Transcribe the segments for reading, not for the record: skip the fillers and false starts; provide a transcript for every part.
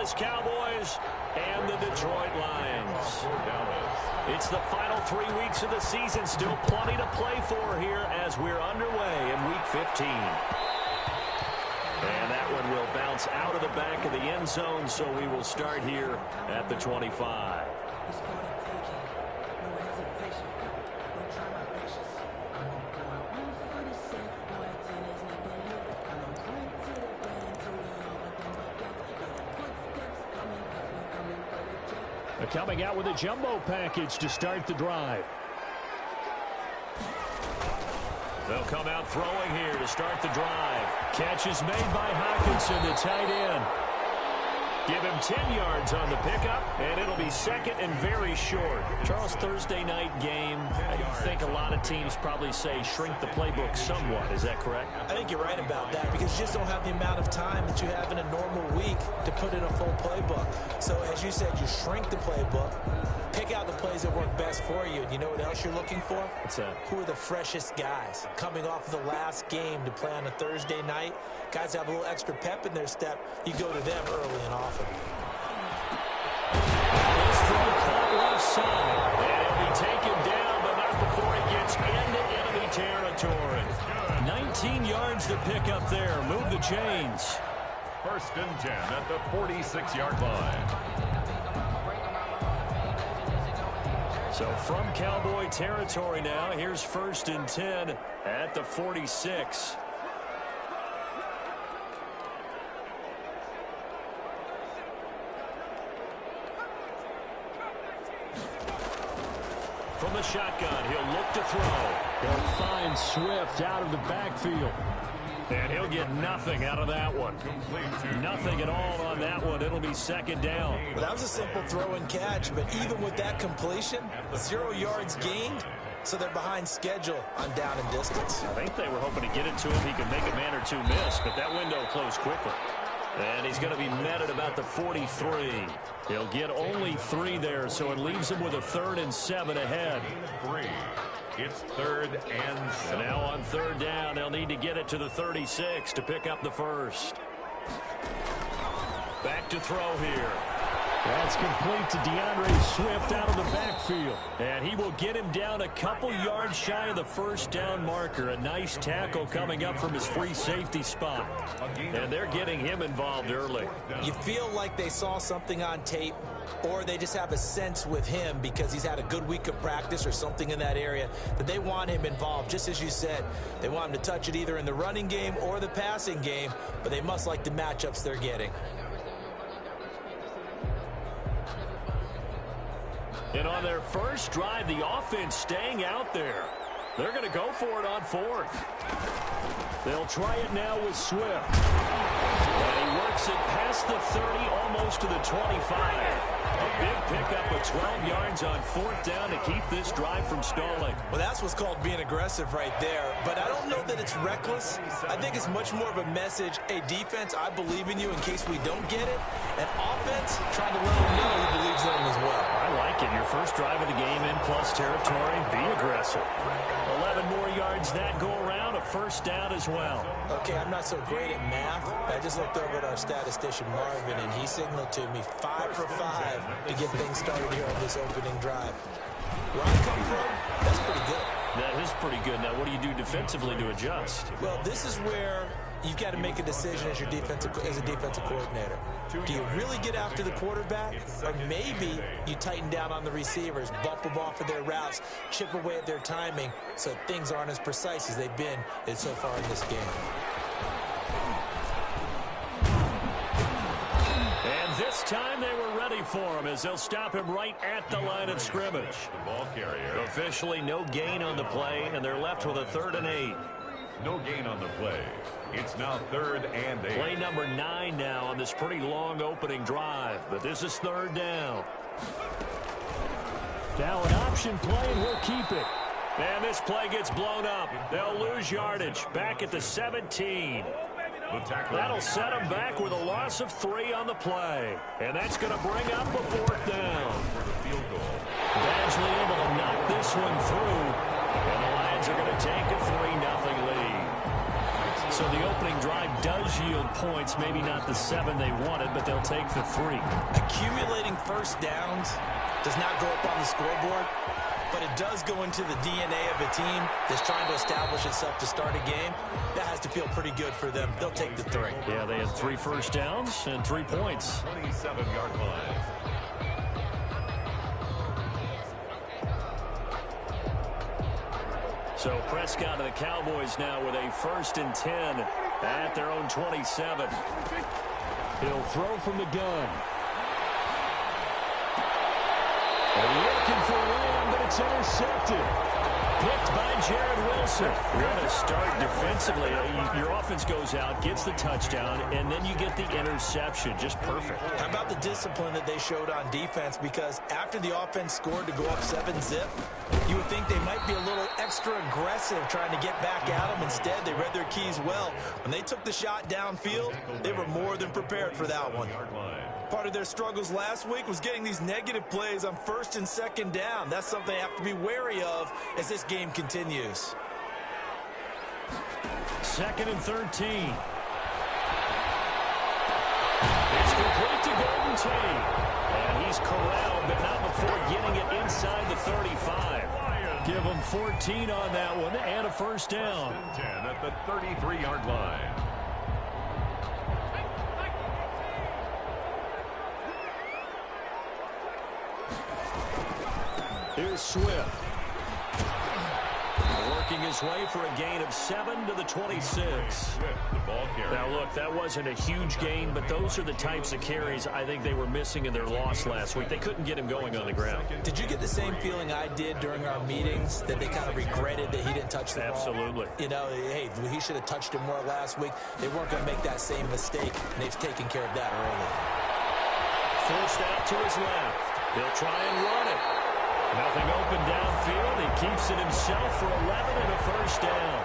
Dallas Cowboys and the Detroit Lions. It's the final 3 weeks of the season. Still plenty to play for here as we're underway in Week 15. And that one will bounce out of the back of the end zone, so we will start here at the 25. Coming out with a jumbo package to start the drive. They'll come out throwing here to start the drive. Catch is made by Hawkinson, the tight end. Give him 10 yards on the pickup, and it'll be second and very short. Charles, Thursday night game, I think a lot of teams probably say shrink the playbook somewhat. Is that correct? I think you're right about that because you just don't have the amount of time that you have in a normal week to put in a full playbook. So, as you said, you shrink the playbook, pick out the plays that work best for you. And you know what else you're looking for? What's that? Who are the freshest guys coming off of the last game to play on a Thursday night? Guys have a little extra pep in their step. You go to them early and often. This throw caught left side. And he'll be taken down, but not before he gets into enemy territory. 19 yards to pick up there. Move the chains. 1st and 10 at the 46-yard line. So from Cowboy territory now, here's 1st and 10 at the 46. From the shotgun, he'll look to throw. He'll find Swift out of the backfield. And he'll get nothing out of that one. Nothing at all on that one. It'll be second down. Well, that was a simple throw and catch, but even with that completion, 0 yards gained, so they're behind schedule on down and distance. I think they were hoping to get it to him. He could make a man or two miss, but that window closed quickly. And he's going to be met at about the 43. He'll get only 3 there, so it leaves him with a 3rd and 7 ahead. 3. It's 3rd and 7. And now on 3rd down, they'll need to get it to the 36 to pick up the first. Back to throw here. That's complete to DeAndre Swift out of the backfield. And he will get him down a couple yards shy of the first down marker. A nice tackle coming up from his free safety spot. And they're getting him involved early. You feel like they saw something on tape, or they just have a sense with him because he's had a good week of practice or something in that area that they want him involved. Just as you said, they want him to touch it either in the running game or the passing game, but they must like the matchups they're getting. And on their first drive, the offense staying out there. They're going to go for it on 4th. They'll try it now with Swift. And he works it past the 30, almost to the 25. A big pickup of 12 yards on 4th down to keep this drive from stalling. Well, that's what's called being aggressive right there. But I don't know that it's reckless. I think it's much more of a message. Hey, defense, I believe in you in case we don't get it. And offense, trying to let them know he believes in them as well. I like it. Your first drive of the game in plus territory. Be aggressive. 11 more yards that go around. A first down as well. Okay, I'm not so great at math. I just looked over at our statistician, Marvin, and he signaled to me 5 for 5 to get things started here on this opening drive. Where I come from, that's pretty good. That is pretty good. Now, what do you do defensively to adjust? Well, this is where you've got to make a decision as a defensive coordinator. Do you really get after the quarterback? Or maybe you tighten down on the receivers, bump them off of their routes, chip away at their timing so things aren't as precise as they've been so far in this game. And this time they were ready for him as they'll stop him right at the line of scrimmage. The ball carrier. Officially no gain on the play, and they're left with a 3rd and 8. No gain on the play. It's now 3rd and 8. Play number 9 now on this pretty long opening drive, but this is 3rd down. Now an option play, and we'll keep it. And this play gets blown up. They'll lose yardage back at the 17. That'll set them back with a loss of 3 on the play. And that's going to bring up a 4th down. Badgley able to knock this one through. And the Lions are going to take a 3-0 lead. So the opening drive does yield points, maybe not the 7 they wanted, but they'll take the 3. Accumulating first downs does not go up on the scoreboard, but it does go into the DNA of a team that's trying to establish itself to start a game. That has to feel pretty good for them. They'll take the 3. Yeah, they had 3 first downs and 3 points. 27-yard line. So Prescott and the Cowboys now with a 1st and 10 at their own 27. He'll throw from the gun. Looking for Lamb, but it's intercepted. Picked by Jared Wilson. What a start defensively. Your offense goes out, gets the touchdown, and then you get the interception. Just perfect. How about the discipline that they showed on defense? Because after the offense scored to go up 7-zip, you would think they might be a little extra aggressive trying to get back at them. Instead, they read their keys well. When they took the shot downfield, they were more than prepared for that one. Part of their struggles last week was getting these negative plays on 1st and 2nd down. That's something they have to be wary of as this game continues. 2nd and 13. It's complete to Golden Tate. And he's corralled, but not before getting it inside the 35. Give him 14 on that one and a 1st down. 10 at the 33-yard line. Here's Swift. Working his way for a gain of 7 to the 26. Now, look, that wasn't a huge gain, but those are the types of carries I think they were missing in their loss last week. They couldn't get him going on the ground. Did you get the same feeling I did during our meetings, that they kind of regretted that he didn't touch the ball? Absolutely. You know, hey, he should have touched it more last week. They weren't going to make that same mistake, and they've taken care of that early. Forced out to his left. He'll try and run it. Nothing open downfield. He keeps it himself for 11 and a 1st down.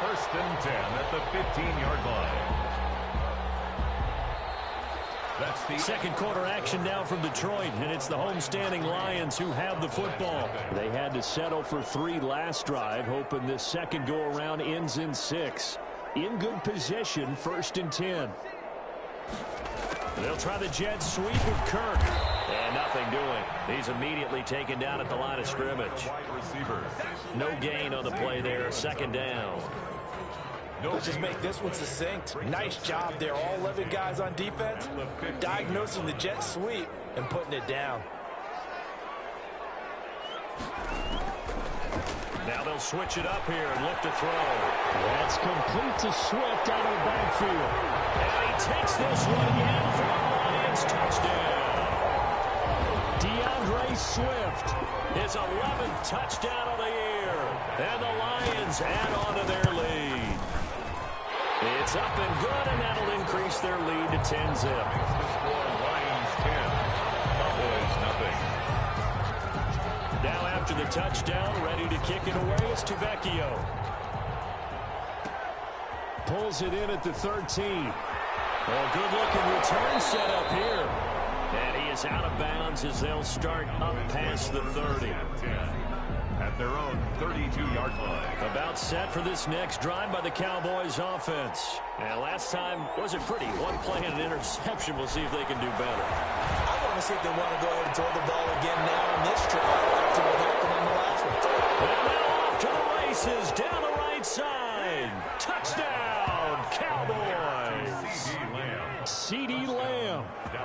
1st and 10 at the 15-yard line. That's the 2nd quarter action now from Detroit, and it's the homestanding Lions who have the football. They had to settle for 3 last drive, hoping this second go-around ends in 6. In good position, 1st and 10. They'll try the jet sweep with Kirk. And nothing doing. He's immediately taken down at the line of scrimmage. No gain on the play there. 2nd down. Let's just make this one succinct. Nice job there. All 11 guys on defense diagnosing the jet sweep and putting it down. Now they'll switch it up here and look to throw. That's complete to Swift out of the backfield. And he takes this one in for a Lions touchdown. DeAndre Swift. His 11th touchdown of the year. And the Lions add on to their lead. It's up and good, and that'll increase their lead to 10-zip. Lions 10. Cowboys nothing. Now after the touchdown, ready to kick it away is Tavecchio. Pulls it in at the 13. Well, good-looking return set up here. And he is out of bounds as they'll start up past the 30. At their own 32-yard line. About set for this next drive by the Cowboys offense. And last time wasn't pretty. One play and an interception. We'll see if they can do better. I want to see if they want to go ahead and throw the ball again now in this drive after what happened in the last one. And now off to the races down the right side. Touchdown, Cowboys. CeeDee Lamb.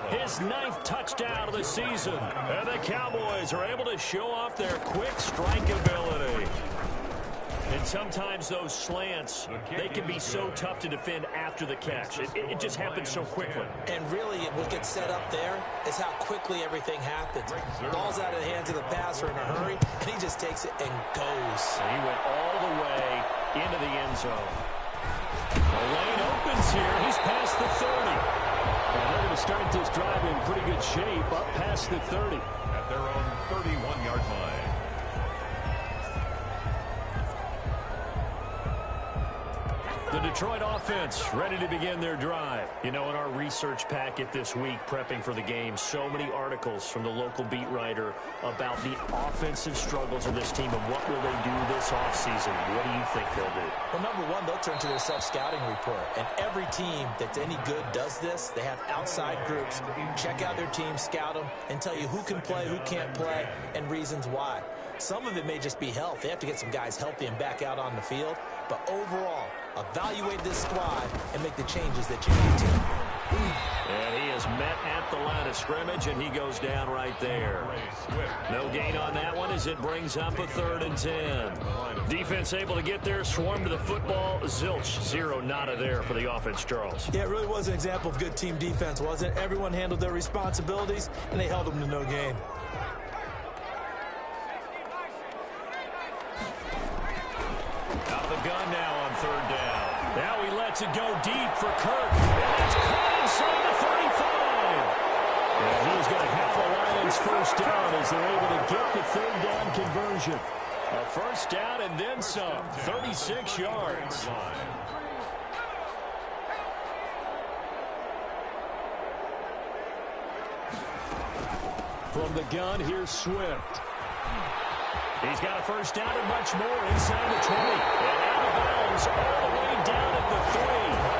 His 9th touchdown of the season. And the Cowboys are able to show off their quick strike ability. And sometimes those slants, they can be so tough to defend after the catch. It just happens so quickly. And really, what gets set up there is how quickly everything happens. Ball's out of the hands of the passer in a hurry, and he just takes it and goes. He went all the way into the end zone. The lane opens here. He's past the 30. And they're going to start this drive in pretty good shape, up past the 30. At their own 31-yard line. The Detroit offense ready to begin their drive. You know, in our research packet this week, prepping for the game, so many articles from the local beat writer about the offensive struggles of this team and what will they do this offseason. What do you think they'll do? Well, number one, they'll turn to their self-scouting report. And every team that's any good does this. They have outside groups. Check out their team, scout them, and tell you who can play, who can't play, and reasons why. Some of it may just be health. They have to get some guys healthy and back out on the field. But overall, evaluate this squad and make the changes that you need to. And he is met at the line of scrimmage, and he goes down right there. No gain on that one as it brings up a 3rd and 10. Defense able to get there, swarm to the football. Zilch, 0 nada there for the offense, Charles. Yeah, it really was an example of good team defense, wasn't it? Everyone handled their responsibilities, and they held them to no gain. Out of the gun now on 3rd down. Now he lets it go deep for Kirk. And it's caught inside the 35. And he's going to have the Lions first down as they're able to get the 3rd down conversion. A first down and then some. 36 yards. From the gun, here's Swift. He's got a first down and much more inside the 20. And out of bounds all the way down at the 3.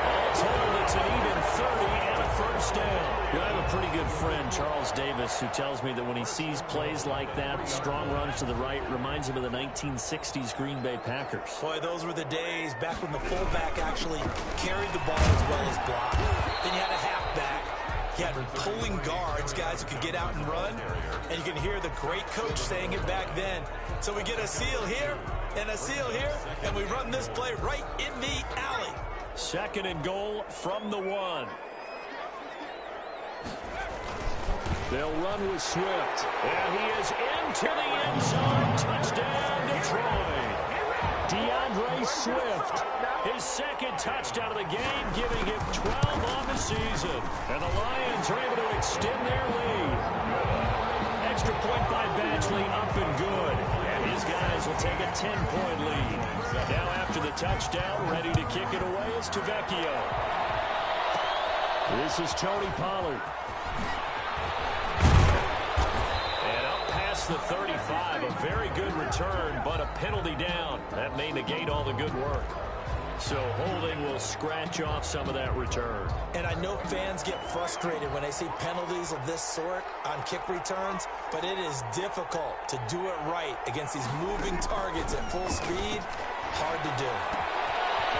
All told, it's an even 30 and a first down. I have a pretty good friend, Charles Davis, who tells me that when he sees plays like that, strong runs to the right, reminds him of the 1960s Green Bay Packers. Boy, those were the days back when the fullback actually carried the ball as well as blocked. Then you had a halfback. You had pulling guards, guys who could get out and run. And you can hear the great coach saying it back then. So we get a seal here and a seal here, and we run this play right in the alley. 2nd and goal from the 1. They'll run with Swift. And he is into the end zone. Touchdown, Detroit. DeAndre Swift. His 2nd touchdown of the game, giving him 12 on the season. And the Lions are able to extend their lead. Extra point by Badgley, up and good. And his guys will take a 10-point lead. Now after the touchdown, ready to kick it away is Tavecchio. This is Tony Pollard. And up past the 35, a very good return, but a penalty down. That may negate all the good work. So holding will scratch off some of that return. And I know fans get frustrated when they see penalties of this sort on kick returns, but it is difficult to do it right against these moving targets at full speed. Hard to do.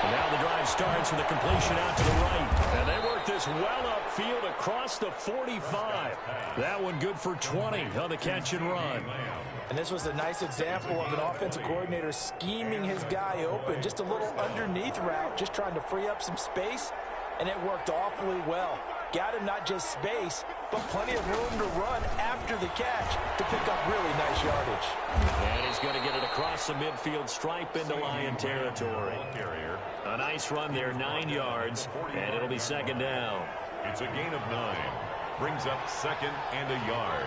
And now the drive starts with a completion out to the right. And they work this well upfield across the 45. That one good for 20 on the catch and run. And this was a nice example of an offensive coordinator scheming his guy open. Just a little underneath route, just trying to free up some space. And it worked awfully well. Got him not just space, but plenty of room to run after the catch to pick up really nice yardage. And he's going to get it across the midfield stripe into Lion territory. A nice run there, 9 yards, and it'll be 2nd down. It's a gain of 9. Brings up 2nd and a yard.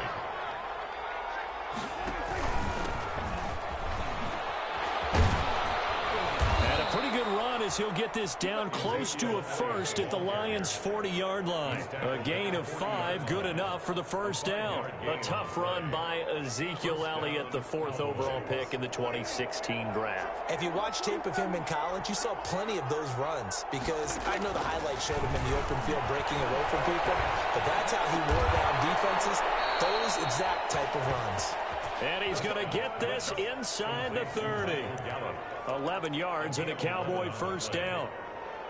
Pretty good run as he'll get this down close to a first at the Lions' 40-yard line. A gain of 5, good enough for the first down. A tough run by Ezekiel Elliott, the 4th overall pick in the 2016 draft. If you watch tape of him in college, you saw plenty of those runs because I know the highlights showed him in the open field breaking away from people, but that's how he wore down defenses, those exact type of runs. And he's going to get this inside the 30. 11 yards and a Cowboy first down.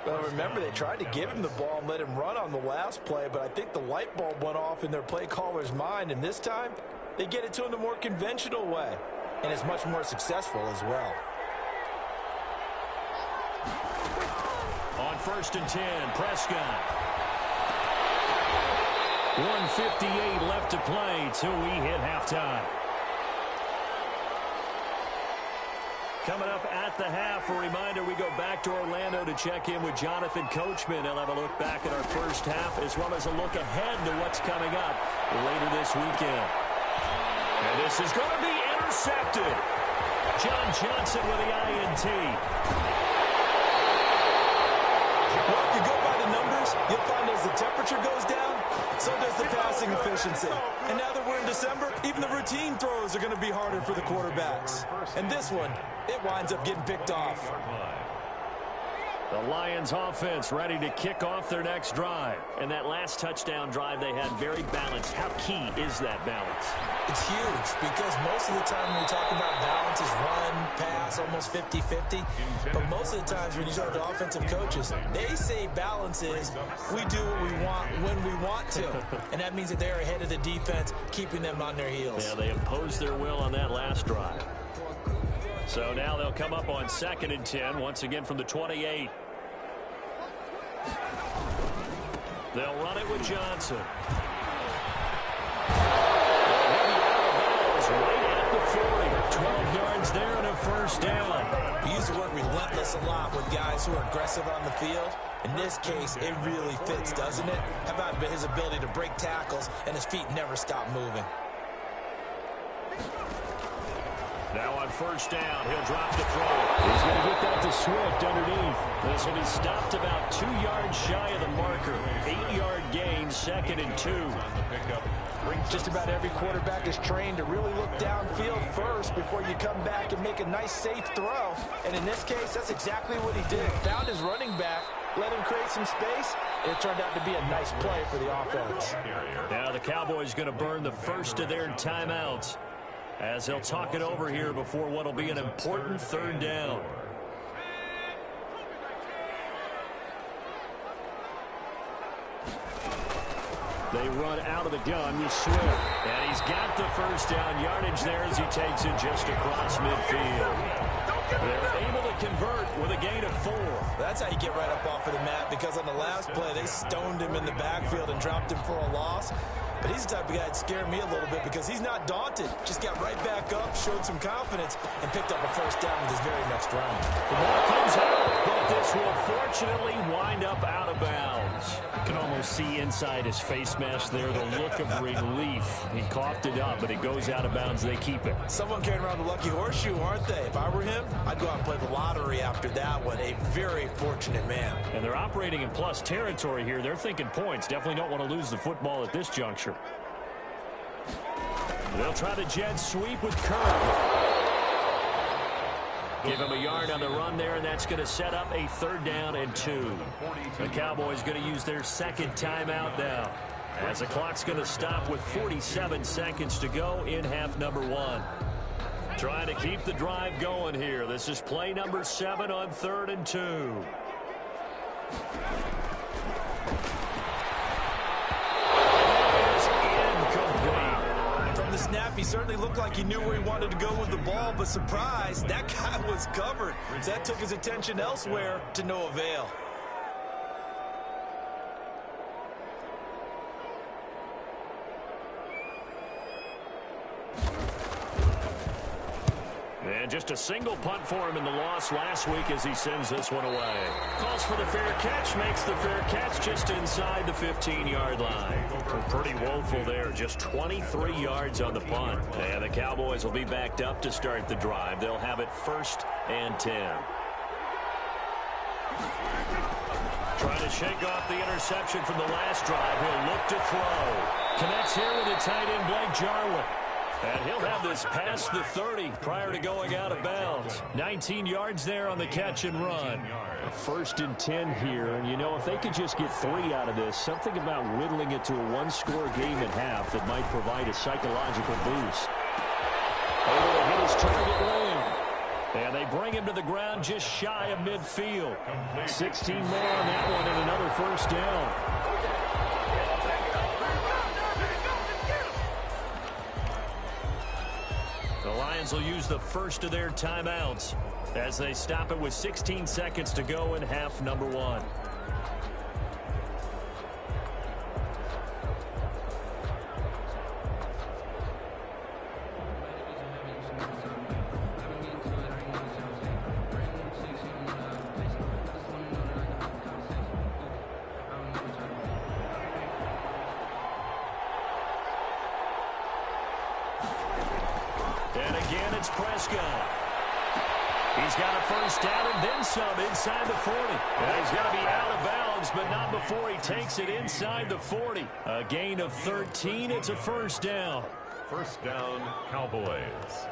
Well, remember, they tried to give him the ball and let him run on the last play, but I think the light bulb went off in their play caller's mind, and this time they get it to him the more conventional way, and it's much more successful as well. On 1st and 10, Prescott. 1:58 left to play till we hit halftime. Coming up at the half, a reminder, we go back to Orlando to check in with Jonathan Coachman. He'll have a look back at our first half as well as a look ahead to what's coming up later this weekend. And this is going to be intercepted. John Johnson with the INT. Well, if you go by the numbers, you'll find as the temperature goes down, so does the passing efficiency. And now that we're in December, even the routine throws are going to be harder for the quarterbacks. And this one, it winds up getting picked off. The Lions offense ready to kick off their next drive. And that last touchdown drive they had very balanced. How key is that balance? It's huge because most of the time when we talk about balance is run, pass, almost 50-50. But most of the times when you talk to offensive coaches, they say balance is we do what we want when we want to. And that means that they're ahead of the defense, keeping them on their heels. Yeah, they imposed their will on that last drive. So now they'll come up on 2nd and 10, once again from the 28. They'll run it with Johnson. Right at the 40. 12 yards there and a first down. We use the word relentless a lot with guys who are aggressive on the field. In this case, it really fits, doesn't it? How about his ability to break tackles and his feet never stop moving? Now on first down, he'll drop the throw. He's going to get that to Swift underneath. This will be stopped about 2 yards shy of the marker. 8-yard gain, 2nd and 2. Just about every quarterback is trained to really look downfield first before you come back and make a nice, safe throw. And in this case, that's exactly what he did. Found his running back, let him create some space, and it turned out to be a nice play for the offense. Now the Cowboys going to burn the first of their timeouts as they'll talk it over here before what will be an important 3rd down. They run out of the gun with Swift. And he's got the first down yardage there as he takes it just across midfield. They're able to convert with a gain of 4. That's how you get right up off of the mat, because on the last play, they stoned him in the backfield and dropped him for a loss. But he's the type of guy that scared me a little bit because he's not daunted. Just got right back up, showed some confidence, and picked up a first down with his very next run. The ball comes out, but this will fortunately wind up out of bounds. You can almost see inside his face mask there the look of relief. He coughed it up, but it goes out of bounds. They keep it. Someone carrying around the lucky horseshoe, aren't they? If I were him, I'd go out and play the lottery after that one. A very fortunate man. And they're operating in plus territory here. They're thinking points. Definitely don't want to lose the football at this juncture. They'll try the jet sweep with Kirk. Give him a yard on the run there, and that's going to set up a 3rd down and 2. The Cowboys going to use their 2nd timeout now, as the clock's going to stop with 47 seconds to go in half number 1. Trying to keep the drive going here. This is play number 7 on 3rd and 2. From the snap, he certainly looked like he knew where he wanted to go with the ball, but surprise, that guy was covered. So that took his attention elsewhere to no avail. And just a single punt for him in the loss last week as he sends this one away. Calls for the fair catch, makes the fair catch just inside the 15-yard line. Pretty woeful there, just 23 yards on the punt. And the Cowboys will be backed up to start the drive. They'll have it 1st and 10. Trying to shake off the interception from the last drive. He'll look to throw. Connects here with the tight end, Blake Jarwin. And he'll have this past the 30 prior to going out of bounds. 19 yards there on the catch and run. 1st and 10 here. And, you know, if they could just get 3 out of this, something about whittling it to a 1-score game at half that might provide a psychological boost. Able to hit his target lane. And they bring him to the ground just shy of midfield. 16 more on that one and another first down. The Lions will use the first of their timeouts as they stop it with 16 seconds to go in half number 1. And again, it's Prescott. He's got a first down and then some inside the 40. And he's going to be out of bounds, but not before he takes it inside the 40. A gain of 13. It's a first down. First down, Cowboys.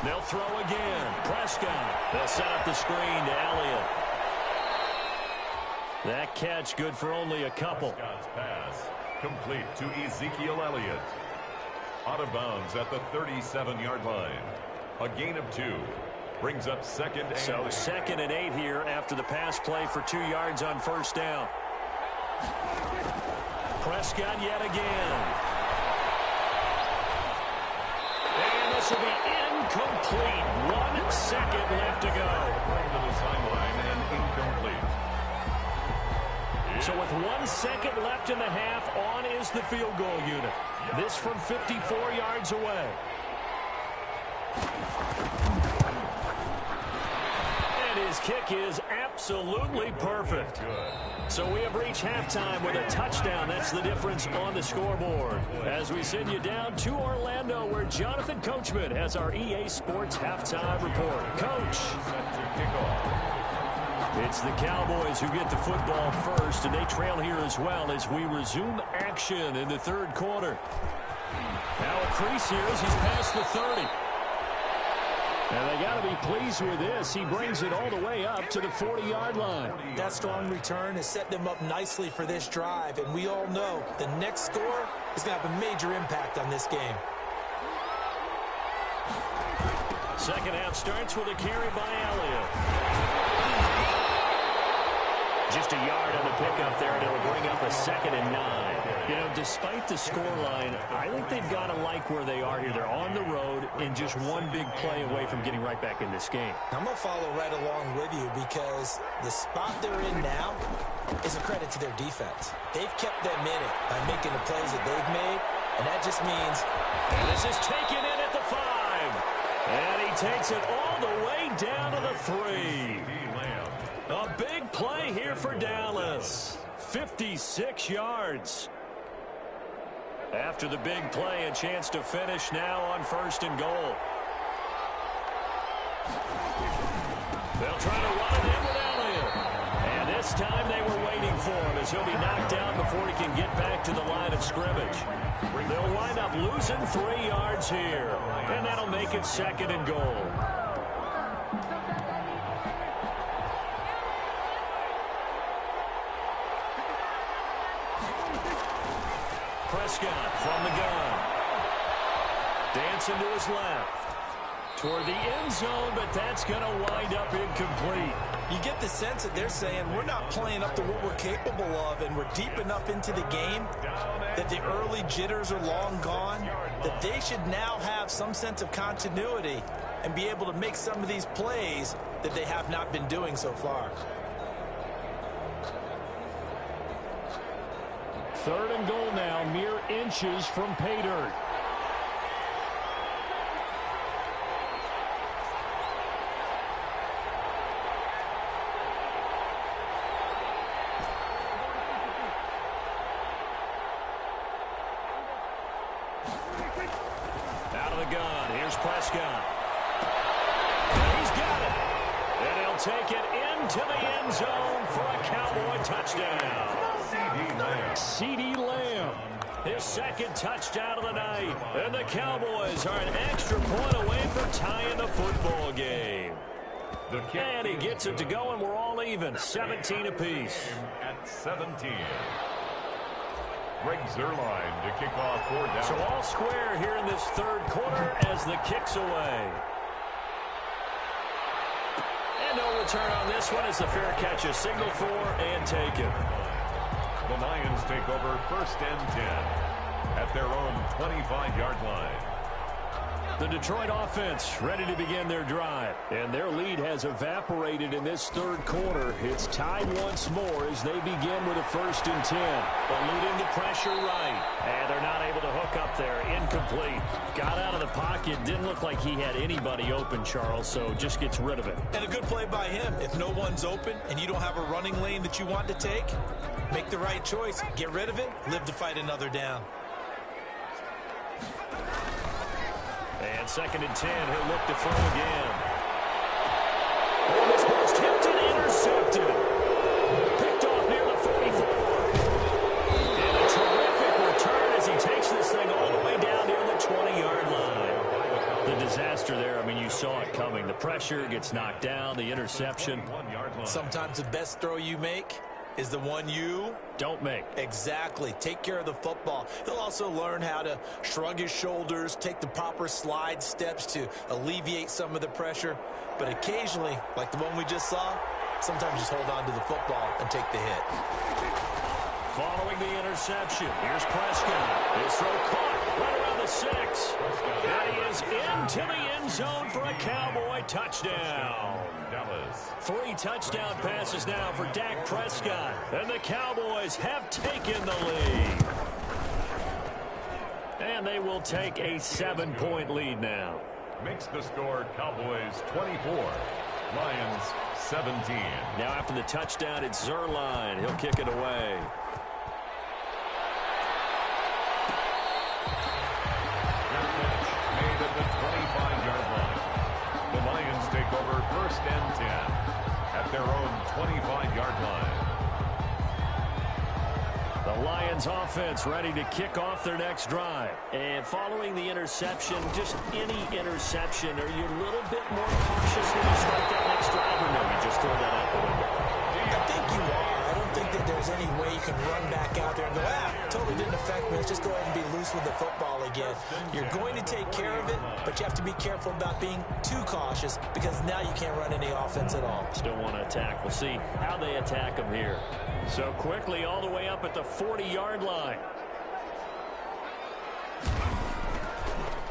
They'll throw again. Prescott. They'll set up the screen to Elliott. That catch good for only a couple. Prescott's pass complete to Ezekiel Elliott. Out of bounds at the 37-yard line. A gain of 2. Brings up second and 8. So second and 8 here after the pass play for 2 yards on first down. Prescott yet again. And this will be incomplete. 1 second left to go. Going to the sideline and incomplete. So with 1 second left in the half, on is the field goal unit. This from 54 yards away. And his kick is absolutely perfect. So we have reached halftime with a touchdown. That's the difference on the scoreboard. As we send you down to Orlando, where Jonathan Coachman has our EA Sports halftime report. Coach. It's the Cowboys who get the football first, and they trail here as well as we resume action in the third quarter. Now a crease here as he's past the 30. And they got to be pleased with this. He brings it all the way up to the 40-yard line. That strong return has set them up nicely for this drive, and we all know the next score is going to have a major impact on this game. Second half starts with a carry by Elliott. Just a yard on the pickup there, and it'll bring up a 2nd and 9. You know, despite the scoreline, I think they've got to like where they are here. They're on the road and just one big play away from getting right back in this game. I'm going to follow right along with you because the spot they're in now is a credit to their defense. They've kept them in it by making the plays that they've made, and that just means... And this is taken in at the 5. And he takes it all the way down to the 3. A big play here for Dallas. 56 yards. After the big play, a chance to finish now on 1st and goal. They'll try to run it in with Elliott. And this time they were waiting for him as he'll be knocked down before he can get back to the line of scrimmage. They'll wind up losing 3 yards here. And that'll make it 2nd and goal. Prescott from the gun. Dancing to his left. Toward the end zone, but that's going to wind up incomplete. You get the sense that they're saying we're not playing up to what we're capable of, and we're deep enough into the game that the early jitters are long gone, that they should now have some sense of continuity and be able to make some of these plays that they have not been doing so far. 3rd and goal now, mere inches from pay dirt. Out of the gun, here's Prescott. And he's got it. And he'll take it into the end zone for a Cowboy touchdown. CeeDee Lamb, his 2nd touchdown of the night. And the Cowboys are an extra point away from tying the football game. And he gets it to go, and we're all even, 17 apiece. At 17. Greg Zuerlein to kick off 4 down. So all square here in this third quarter as the kick's away. And no return on this one as the fair catch is signaled for and taken. The Lions take over 1st and 10 at their own 25-yard line. The Detroit offense ready to begin their drive. And their lead has evaporated in this third quarter. It's tied once more as they begin with a 1st and 10. Eluding the pressure right. And they're not able to hook up there. Incomplete. Got out of the pocket. Didn't look like he had anybody open, Charles, so just gets rid of it. And a good play by him. If no one's open and you don't have a running lane that you want to take, make the right choice. Get rid of it. Live to fight another down. And 2nd and 10, he'll look to throw again. Oh, this ball's tipped and intercepted. Picked off near the 44. And a terrific return as he takes this thing all the way down near the 20-yard line. The disaster there, I mean, you saw it coming. The pressure gets knocked down, the interception. Sometimes the best throw you make is the one you don't make. Exactly. Take care of the football. He'll also learn how to shrug his shoulders, take the proper slide steps to alleviate some of the pressure. But occasionally, like the one we just saw, sometimes just hold on to the football and take the hit. Following the interception, here's Prescott. His throw caught right around the 6. And he is into the end zone for a Cowboy touchdown. 3 touchdown passes now for Dak Prescott. And the Cowboys have taken the lead. And they will take a 7-point lead now. Makes the score Cowboys 24, Lions 17. Now after the touchdown, it's Zerline. He'll kick it away. Made at the 25-yard line. The Lions take over 1st and 10 at their own 25-yard line. The Lions offense ready to kick off their next drive. And following the interception, just any interception, are you a little bit more cautious when you start that next drive, or no, you just throw that out the window? I think you are. I don't think that there's any way you can run back out there and go, totally didn't affect me. Let's just go ahead and be loose with the football again. You're going to take care of it, but you have to be careful about being too cautious because now you can't run any offense at all. Still want to attack. We'll see how they attack them here. So quickly all the way up at the 40-yard line.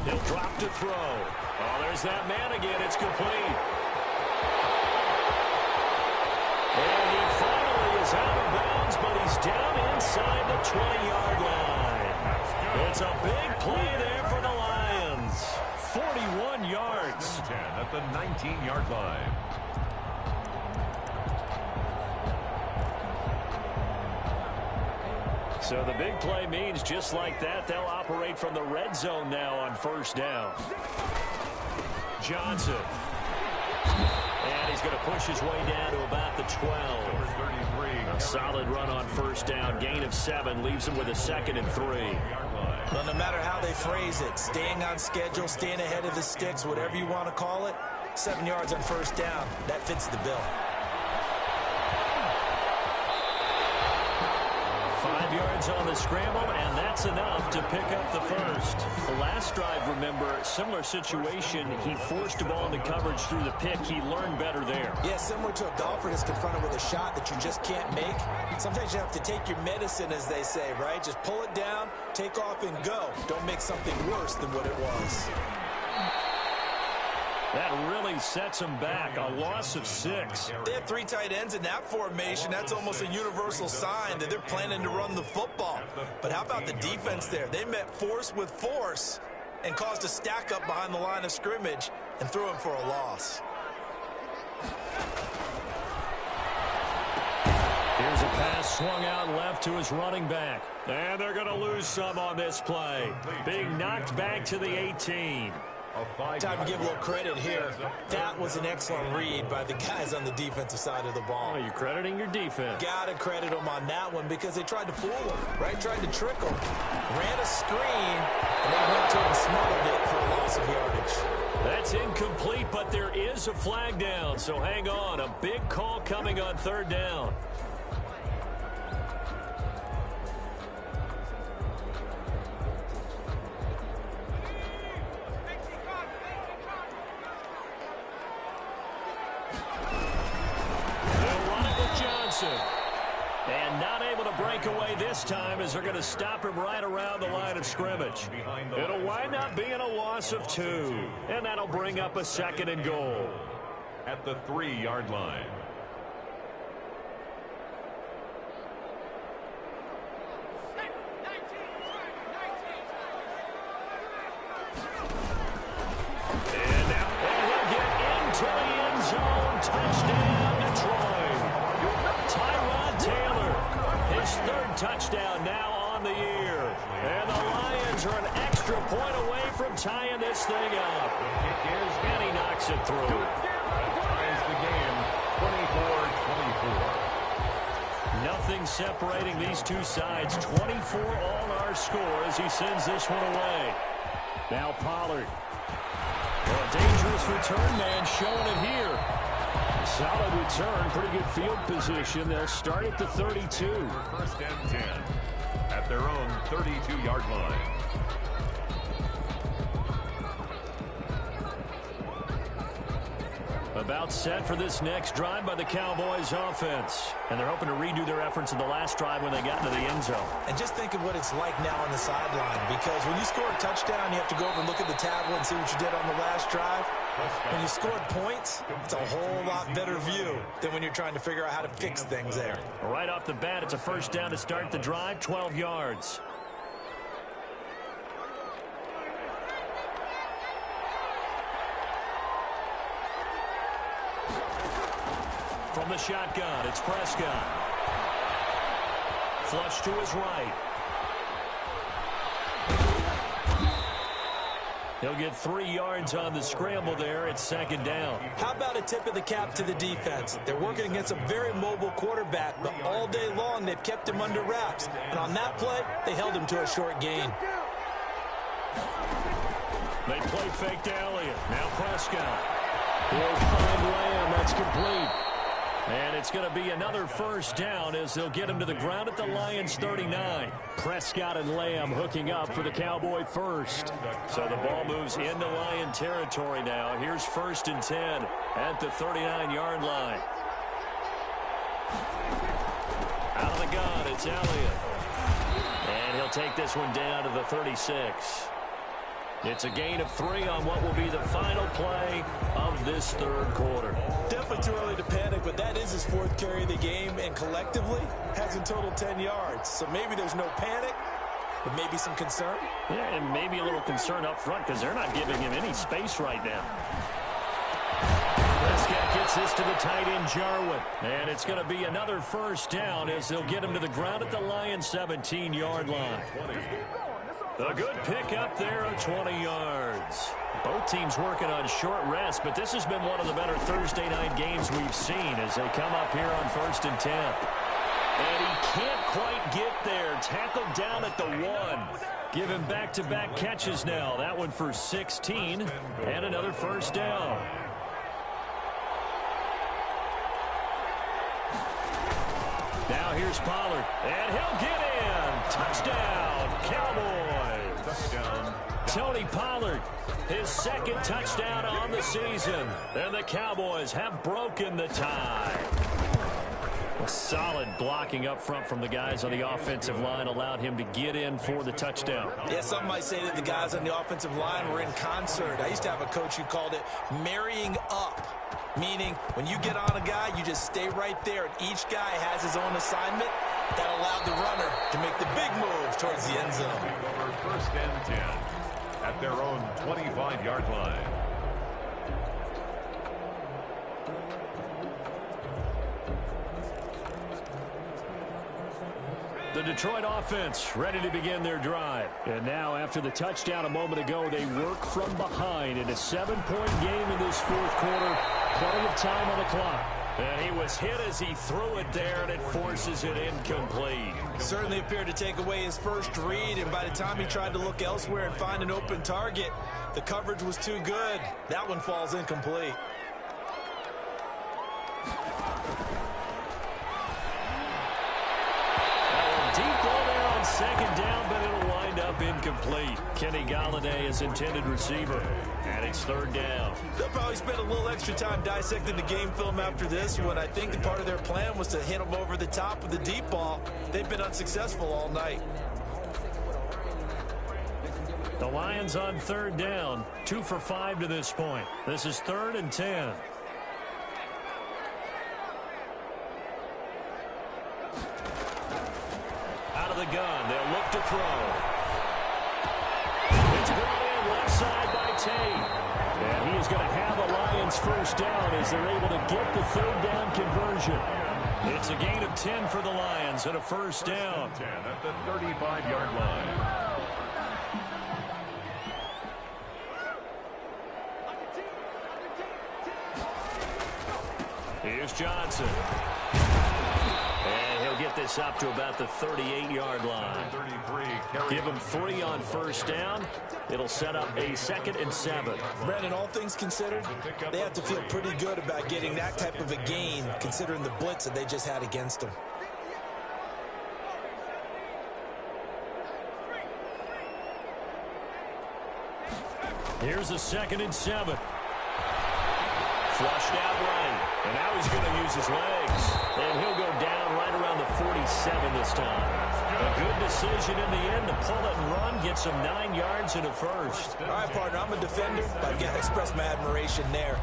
He'll drop to throw. Oh, there's that man again. It's complete. And he finally is out of bounds, but he's down inside the 20-yard line. It's a big play there for the Lions. 41 yards. 10 at the 19-yard line. So the big play means just like that, they'll operate from the red zone now on 1st down. Johnson. And he's going to push his way down to about the 12. A solid run on 1st down. Gain of 7 leaves him with a 2nd and 3. Well, no matter how they phrase it, staying on schedule, staying ahead of the sticks, whatever you want to call it, 7 yards on 1st down, that fits the bill. 5 yards on the scramble, and that's enough to pick up the 1st. The last drive, remember, similar situation. He forced the ball into coverage through the pick. He learned better there. Yeah, similar to a golfer that's confronted with a shot that you just can't make. Sometimes you have to take your medicine, as they say, right? Just pull it down, take off, and go. Don't make something worse than what it was. That really sets them back. A loss of 6. They have 3 tight ends in that formation. That's almost a universal sign that they're planning to run the football. But how about the defense there? They met force with force and caused a stack up behind the line of scrimmage and threw him for a loss. Here's a pass swung out left to his running back. And they're going to lose some on this play. Being knocked back to the 18. Time to give a little credit here. That was an excellent read by the guys on the defensive side of the ball. Oh, you're crediting your defense. Got to credit them on that one because they tried to fool him, right? Tried to trick him. Ran a screen, and they went to and smothered it for a loss of yardage. That's incomplete, but there is a flag down, so hang on. A big call coming on 3rd down. And not able to break away this time as they're going to stop him right around the line of scrimmage. It'll wind up being a loss of 2. And that'll bring up a 2nd and goal. At the 3-yard line. Touchdown now on the year. And the Lions are an extra point away from tying this thing up. And he knocks it through. Ties the game 24-24. Nothing separating these two sides. 24 all our score as he sends this one away. Now Pollard. A dangerous return man showing it here. Solid return, pretty good field position. They'll start at the 32. First and 10 at their own 32-yard line. About set for this next drive by the Cowboys offense. And they're hoping to redo their efforts in the last drive when they got into the end zone. And just think of what it's like now on the sideline. Because when you score a touchdown, you have to go over and look at the tablet and see what you did on the last drive. When you scored points, it's a whole lot better view than when you're trying to figure out how to fix things there. Right off the bat, it's a first down to start the drive, 12 yards. From the shotgun, it's Prescott. Flush to his right. He'll get 3 yards on the scramble there. It's 2nd down. How about a tip of the cap to the defense? They're working against a very mobile quarterback, but all day long they've kept him under wraps. And on that play, they held him to a short gain. They play fake to Elliott. Now Prescott. He'll find Lamb. That's complete. And it's going to be another first down as they'll get him to the ground at the Lions 39. Prescott and Lamb hooking up for the Cowboy first. So the ball moves into Lion territory now. Here's 1st and 10 at the 39-yard line. Out of the gun, it's Elliott. And he'll take this one down to the 36. It's a gain of 3 on what will be the final play of this 3rd quarter. Definitely too early to panic, but that is his 4th carry of the game, and collectively has in total 10 yards. So maybe there's no panic, but maybe some concern. Yeah, and maybe a little concern up front because they're not giving him any space right now. Prescott gets this to the tight end, Jarwin. And it's going to be another first down as they'll get him to the ground at the Lions 17-yard line. A good pickup there of 20 yards. Both teams working on short rest, but this has been one of the better Thursday night games we've seen as they come up here on 1st and 10. And he can't quite get there. Tackled down at the 1. Give him back-to-back catches now. That one for 16 and another first down. Now here's Pollard, and he'll get in. Touchdown, Cowboys. Touchdown. Tony Pollard, his 2nd touchdown on the season. And the Cowboys have broken the tie. A solid blocking up front from the guys on the offensive line allowed him to get in for the touchdown. Yeah, some might say that the guys on the offensive line were in concert. I used to have a coach who called it marrying up. Meaning, when you get on a guy, you just stay right there, and each guy has his own assignment. That allowed the runner to make the big move towards the end zone. Over 1st and 10 at their own 25-yard line. The Detroit offense ready to begin their drive. And now, after the touchdown a moment ago, they work from behind in a 7-point game in this 4th quarter. Plenty of time on the clock. And he was hit as he threw it there, and it forces it incomplete. Certainly appeared to take away his first read, and by the time he tried to look elsewhere and find an open target, the coverage was too good. That one falls incomplete. Deep ball there on 2nd down, but it'll wind up incomplete. incomplete. Kenny Galladay is intended receiver, and it's third down. They'll probably spend a little extra time dissecting the game film after this one. I think the part of their plan was to hit them over the top with the deep ball. They've been unsuccessful all night. The Lions on third down, 2 for 5 to this point. This is 3rd and 10. Out of the gun, they'll look to throw. It's brought in left side by Tate. And he is going to have the Lions first down as they're able to get the third down conversion. It's a gain of 10 for the Lions and a first down. 10 at the 35-yard line. Here's Johnson. And he'll get this up to about the 38-yard line. Give him 3 on first down. It'll set up a 2nd and 7. Brandon, all things considered, they have to feel pretty good about getting that type of a gain, considering the blitz that they just had against them. Here's a 2nd and 7. Flushed out right. And now he's going to use his legs. And he'll go down right around the 47 this time. A good decision in the end to pull it and run. Gets him 9 yards and a first. All right, partner, I'm a defender. I've got to express my admiration there.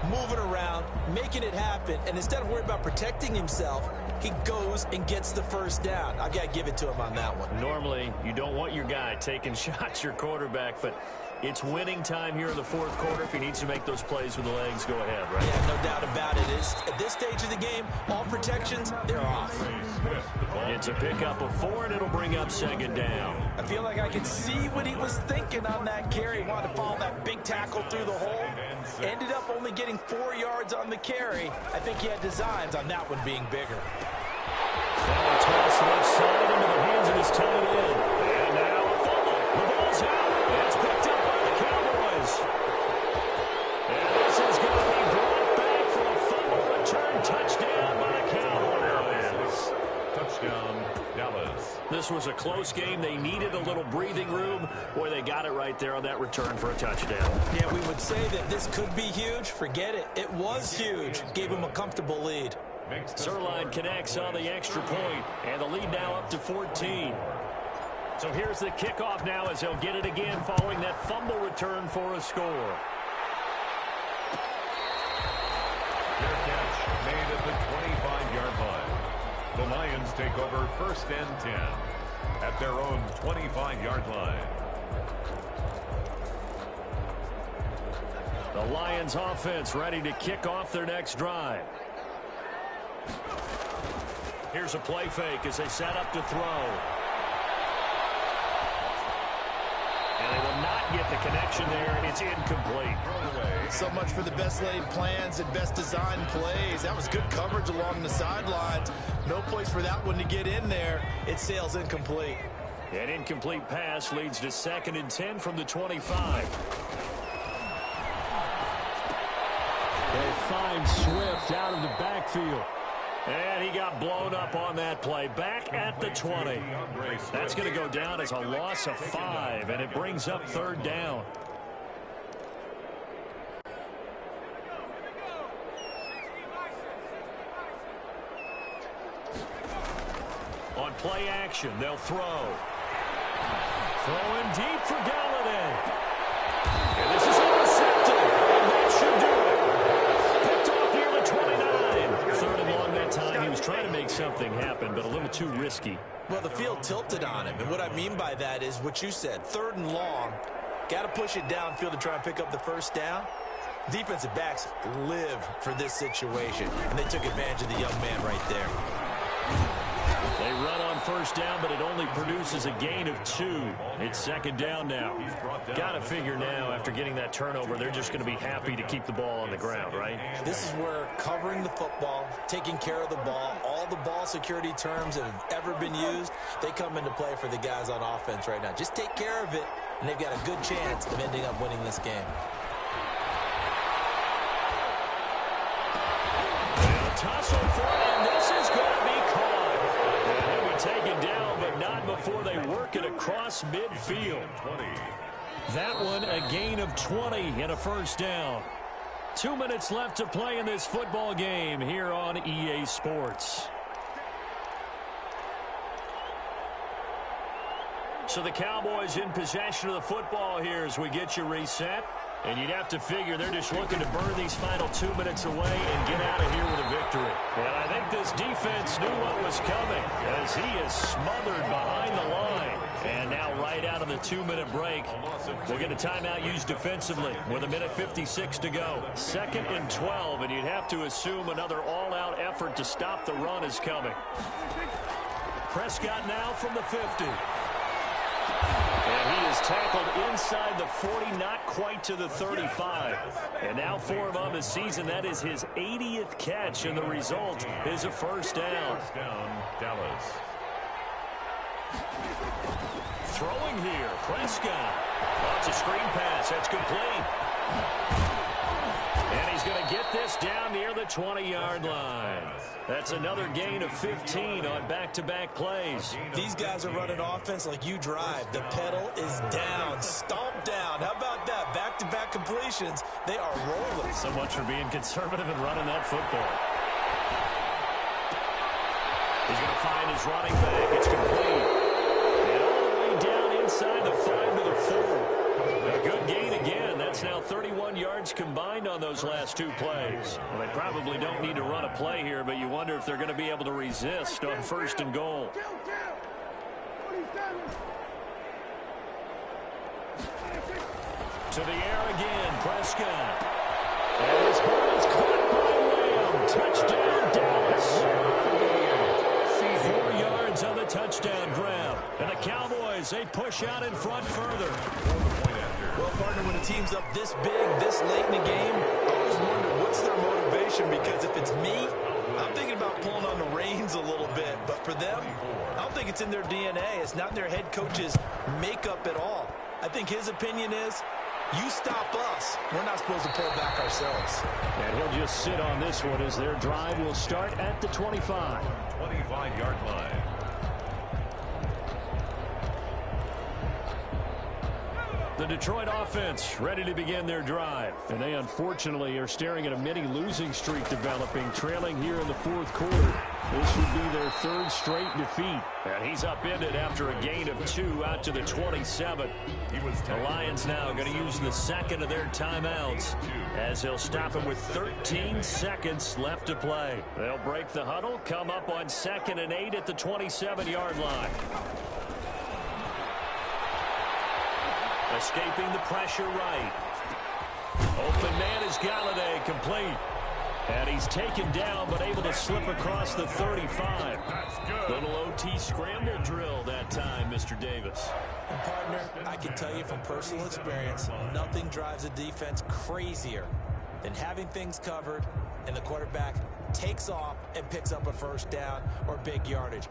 Moving around, making it happen. And instead of worrying about protecting himself, he goes and gets the first down. I've got to give it to him on that one. Normally, you don't want your guy taking shots, your quarterback, but it's winning time here in the fourth quarter. If he needs to make those plays with the legs, go ahead, right? Yeah, no doubt about it. At this stage of the game, all protections, they're off. It's a pickup of 4, and it'll bring up 2nd down. I feel like I can see what he was thinking on that carry. He wanted to follow that big tackle through the hole. Ended up only getting 4 yards on the carry. I think he had designs on that one being bigger. Now a toss left side into the hands of his tight end. And now a fumble. The ball's out. It's picked up by the Cowboys. And this is going to be brought back for a fumble return touchdown by the Cowboys. Touchdown, Dallas. This was a close game. They needed a little breathing room. Boy, they got it right there on that return for a touchdown. Yeah, we would say that this could be huge. Forget it. It was huge. Gave him a comfortable lead. Zerline connects on the extra point, and the lead now up to 14. So here's the kickoff now as they'll get it again following that fumble return for a score. Their catch made at the 25-yard line. The Lions take over 1st and 10 at their own 25-yard line. The Lions offense ready to kick off their next drive. Here's a play fake as they set up to throw. And they will not get the connection there, and it's incomplete. So much for the best laid plans and best designed plays. That was good coverage along the sidelines. No place for that one to get in there. It sails incomplete. An incomplete pass leads to 2nd and 10 from the 25. They find Swift out of the backfield. And he got blown up on that play. Back at the 20. That's going to go down as a loss of 5, and it brings up 3rd down. On play action, they'll throw. Throwing deep for Galladay. And this is intercepted. And that should do it. Picked off near the 29. 3rd and long that time. He was trying to make something happen, but a little too risky. Well, the field tilted on him. And what I mean by that is what you said. 3rd and long. Got to push it downfield to try and pick up the first down. Defensive backs live for this situation. And they took advantage of the young man right there. They run on first down, but it only produces a gain of 2. It's 2nd down now. Got to figure now, after getting that turnover, they're just going to be happy to keep the ball on the ground, right? This is where covering the football, taking care of the ball, all the ball security terms that have ever been used, they come into play for the guys on offense right now. Just take care of it, and they've got a good chance of ending up winning this game. Tussle for it, and this is going to be caught. A heavy taken down, but not before they work it across midfield. That one a gain of 20 and a first down. 2 minutes left to play in this football game here on EA Sports. So the Cowboys in possession of the football here as we get you reset. And you'd have to figure they're just looking to burn these final 2 minutes away and get out of here with a victory. And I think this defense knew what was coming as he is smothered behind the line. And now right out of the 2-minute break, we'll get a timeout used defensively with 1:56 to go. 2nd and 12, and you'd have to assume another all-out effort to stop the run is coming. Prescott now from the 50. And he is tackled inside the 40, not quite to the 35. And now for him on the season, that is his 80th catch, and the result is a first down. First down, Dallas. Throwing here, Prescott. That's a screen pass. That's complete. And he's going to get this down near the 20-yard line. That's another gain of 15 on back-to-back plays. These guys are running offense like you drive. The pedal is down, stomp down. How about that? Back-to-back completions. They are rolling. So much for being conservative and running that football. He's going to find his running back. It's complete. And all the way down inside the 5 to the 4. A good gain again. That's now 31 yards combined on those last 2 plays. Well, they probably don't need to run a play here, but you wonder if they're going to be able to resist on 1st and goal. To the air again, Prescott. And this ball is caught by Lamb. Touchdown, Dallas. 4 yards on the touchdown grab. And the Cowboys, they push out in front further. Well, partner, when a team's up this big, this late in the game, I always wonder what's their motivation, because if it's me, I'm thinking about pulling on the reins a little bit. But for them, I don't think it's in their DNA. It's not in their head coach's makeup at all. I think his opinion is, you stop us. We're not supposed to pull back ourselves. And he'll just sit on this one as their drive will start at the 25. 25-yard line. The Detroit offense ready to begin their drive. And they unfortunately are staring at a mini losing streak developing, trailing here in the 4th quarter. This would be their 3rd straight defeat. And he's upended after a gain of 2 out to the 27. The Lions now going to use the 2nd of their timeouts as they'll stop him with 13 seconds left to play. They'll break the huddle, come up on 2nd and 8 at the 27-yard line. Escaping the pressure right. Open man is Galladay, complete. And he's taken down, but able to slip across the 35. Little OT scramble drill that time, Mr. Davis. And partner, I can tell you from personal experience, nothing drives a defense crazier than having things covered and the quarterback takes off and picks up a first down or big yardage.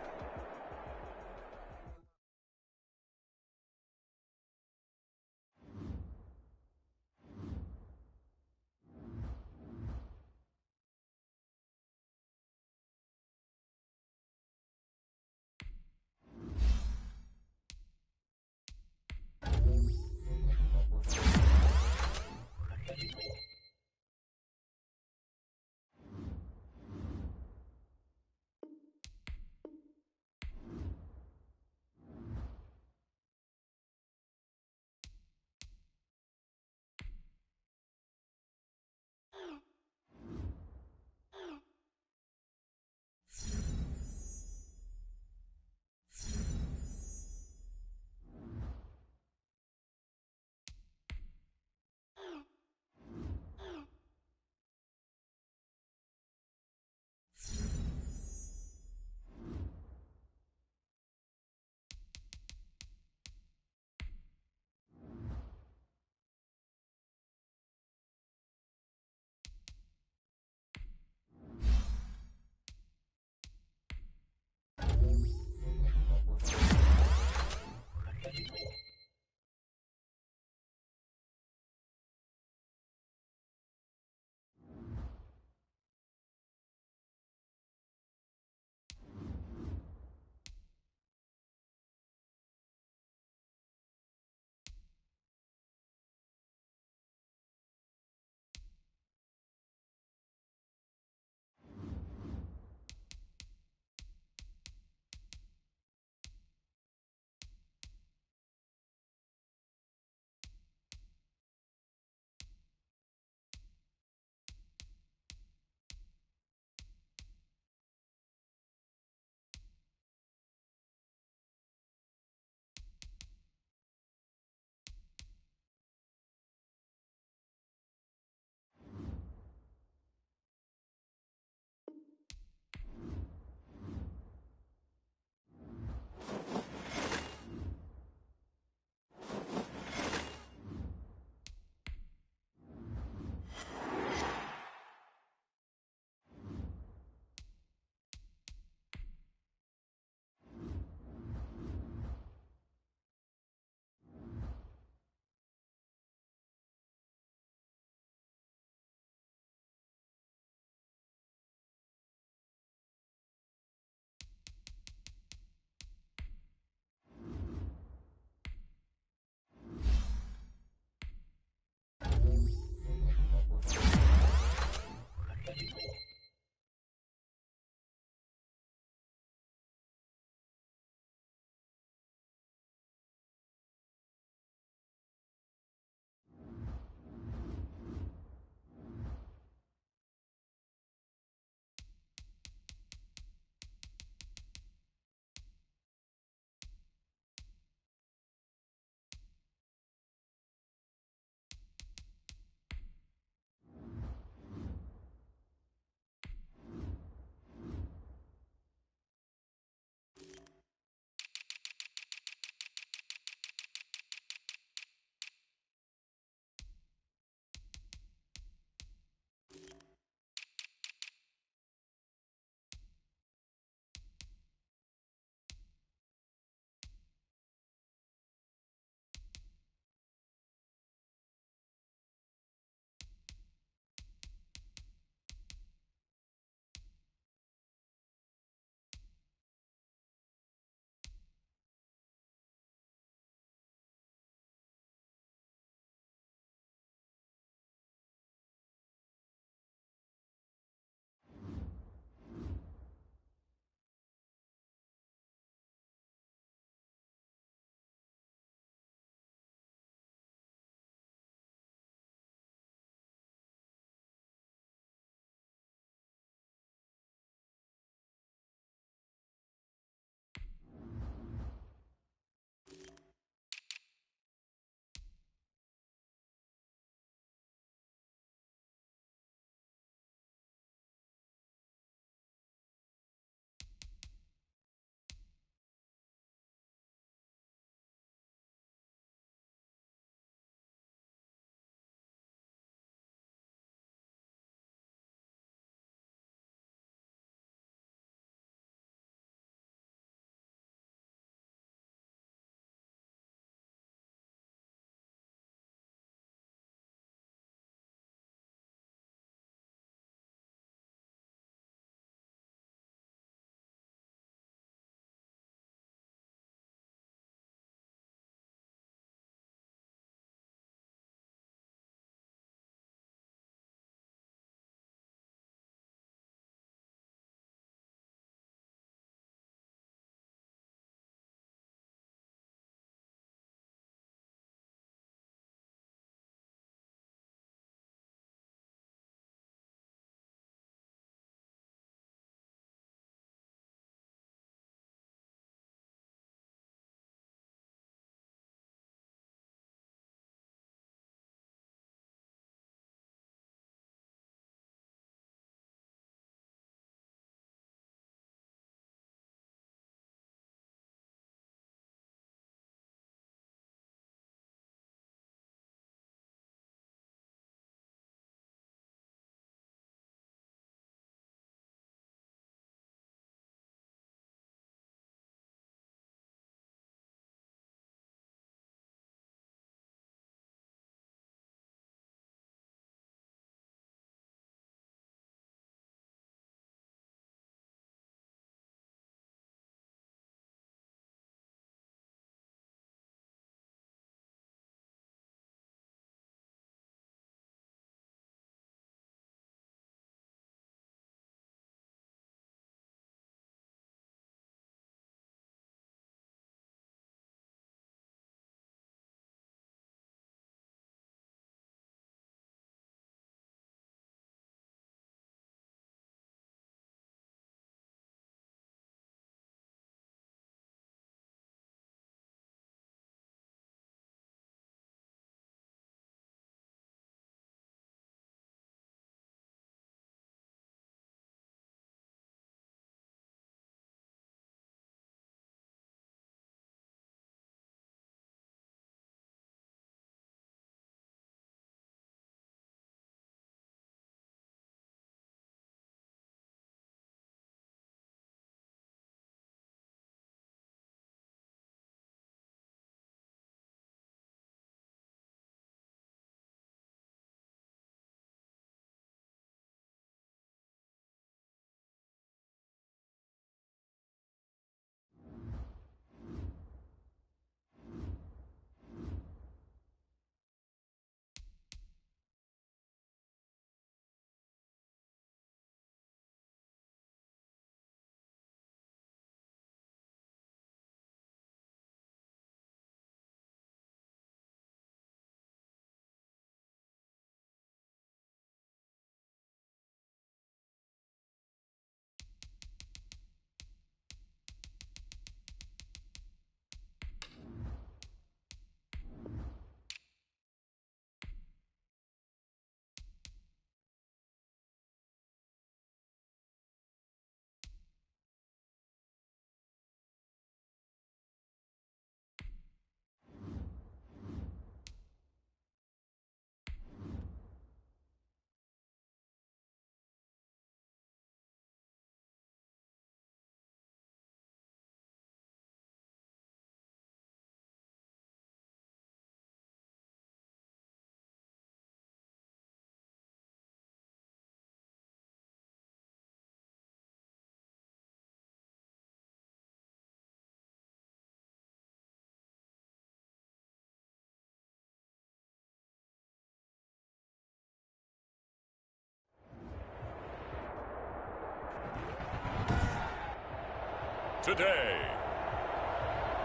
today.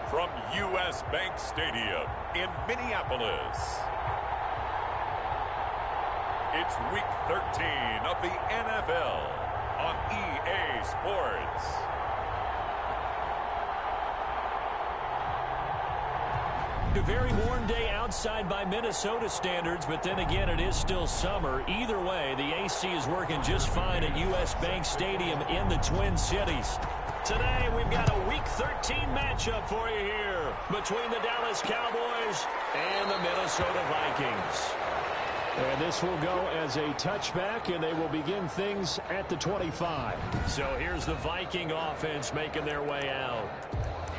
From U.S. Bank Stadium in Minneapolis, it's Week 13 of the NFL on EA Sports. A very warm day outside by Minnesota standards, but then again, it is still summer. Either way, the AC is working just fine at U.S. Bank Stadium in the Twin Cities. Today, we've got a Week 13 matchup for you here between the Dallas Cowboys and the Minnesota Vikings. And this will go as a touchback, and they will begin things at the 25. So here's the Viking offense making their way out.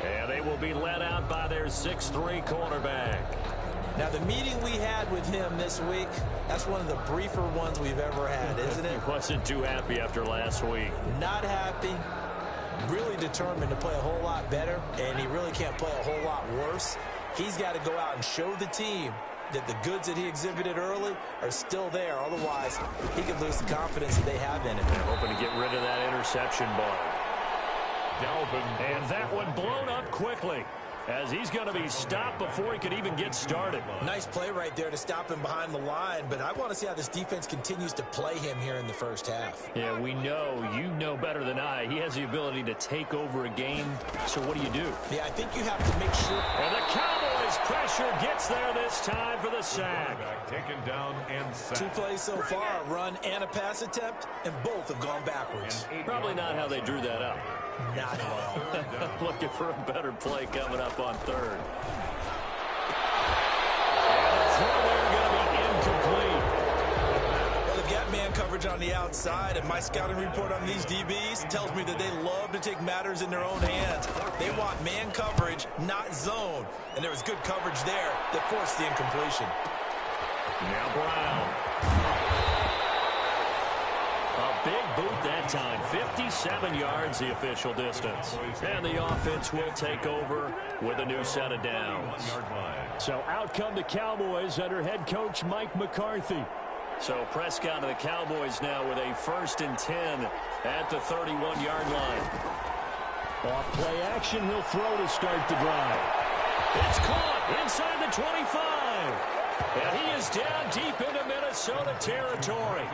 And they will be led out by their 6'3" cornerback. Now, the meeting we had with him this week, that's one of the briefer ones we've ever had, isn't it? He wasn't too happy after last week. Not happy. Really determined to play a whole lot better, and he really can't play a whole lot worse. He's got to go out and show the team that the goods that he exhibited early are still there. Otherwise, he could lose the confidence that they have in him. They're hoping to get rid of that interception bar. And that one blown up quickly, as he's going to be stopped before he could even get started. Nice play right there to stop him behind the line, but I want to see how this defense continues to play him here in the first half. Yeah, we know, you know better than I, he has the ability to take over a game, so what do you do? Yeah, I think you have to make sure. And the Cowboys pressure gets there this time for the sack. Taken down and sacked. 2 plays so far, a run and a pass attempt, and both have gone backwards. Probably not how they drew that up. Not at all. Looking for a better play coming up on third. And the throw there going to be incomplete. Well, they've got man coverage on the outside, and my scouting report on these DBs tells me that they love to take matters in their own hands. They want man coverage, not zone. And there was good coverage there that forced the incompletion. Now Brown. A big boot that time. 57 yards the official distance. And the offense will take over with a new set of downs. So out come the Cowboys under head coach Mike McCarthy. So Prescott of the Cowboys now with a 1st and 10 at the 31-yard line. Off play action, he'll throw to start the drive. It's caught inside the 25. And he is down deep into Minnesota territory.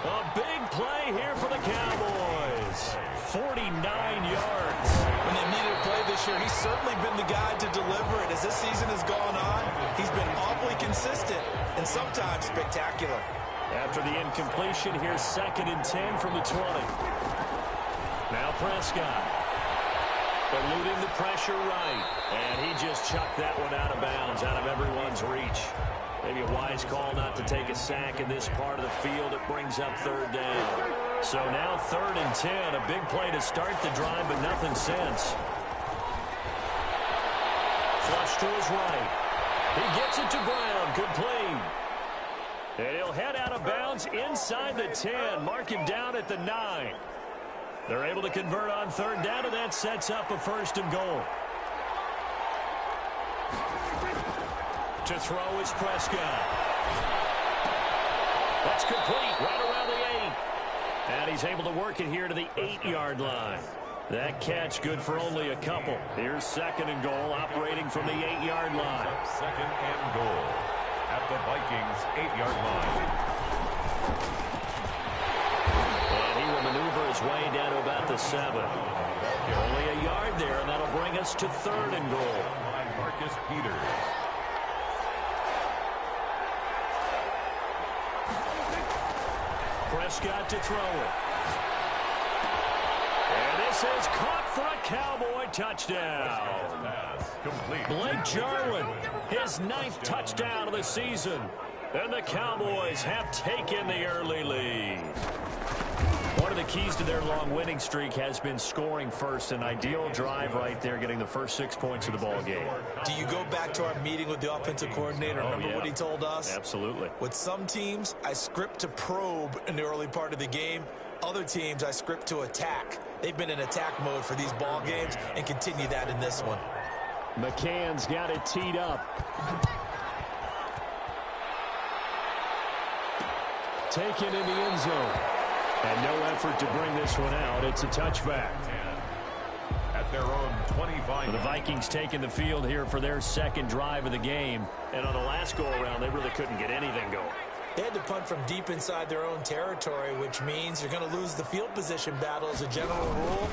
A big play here for the Cowboys. 49 yards. When they needed a play this year, he's certainly been the guy to deliver it. As this season has gone on, he's been awfully consistent and sometimes spectacular. After the incompletion, here's 2nd and 10 from the 20. Now Prescott. Eluding the pressure right. And he just chucked that one out of bounds, out of everyone's reach. Maybe a wise call not to take a sack in this part of the field. It brings up 3rd down. So now 3rd and 10. A big play to start the drive, but nothing since. Flush to his right. He gets it to Brown. Complete. And he'll head out of bounds inside the 10. Mark him down at the 9. They're able to convert on 3rd down, and that sets up a 1st and goal. To throw is Prescott. That's complete right around the 8. And he's able to work it here to the 8-yard line. That catch good for only a couple. Here's 2nd and goal operating from the 8-yard line. 2nd and goal at the Vikings 8-yard line. And he will maneuver his way down to about the 7. Only a yard there, and that'll bring us to 3rd and goal. By Marcus Peters. Prescott to throw it. And this is caught for a Cowboy touchdown. Blake Jarwin, his 9th touchdown of the season. And the Cowboys have taken the early lead. One of the keys to their long winning streak has been scoring first. An ideal drive right there, getting the first 6 points of the ball game. Do you go back to our meeting with the offensive coordinator? Remember what he told us? Absolutely. With some teams, I script to probe in the early part of the game. Other teams, I script to attack. They've been in attack mode for these ball games and continue that in this one. McCann's got it teed up. Taken in the end zone. And no effort to bring this one out. It's a touchback. At their own 25. The Vikings taking the field here for their second drive of the game. And on the last go-around, they really couldn't get anything going. They had to punt from deep inside their own territory, which means you're going to lose the field position battle as a general rule.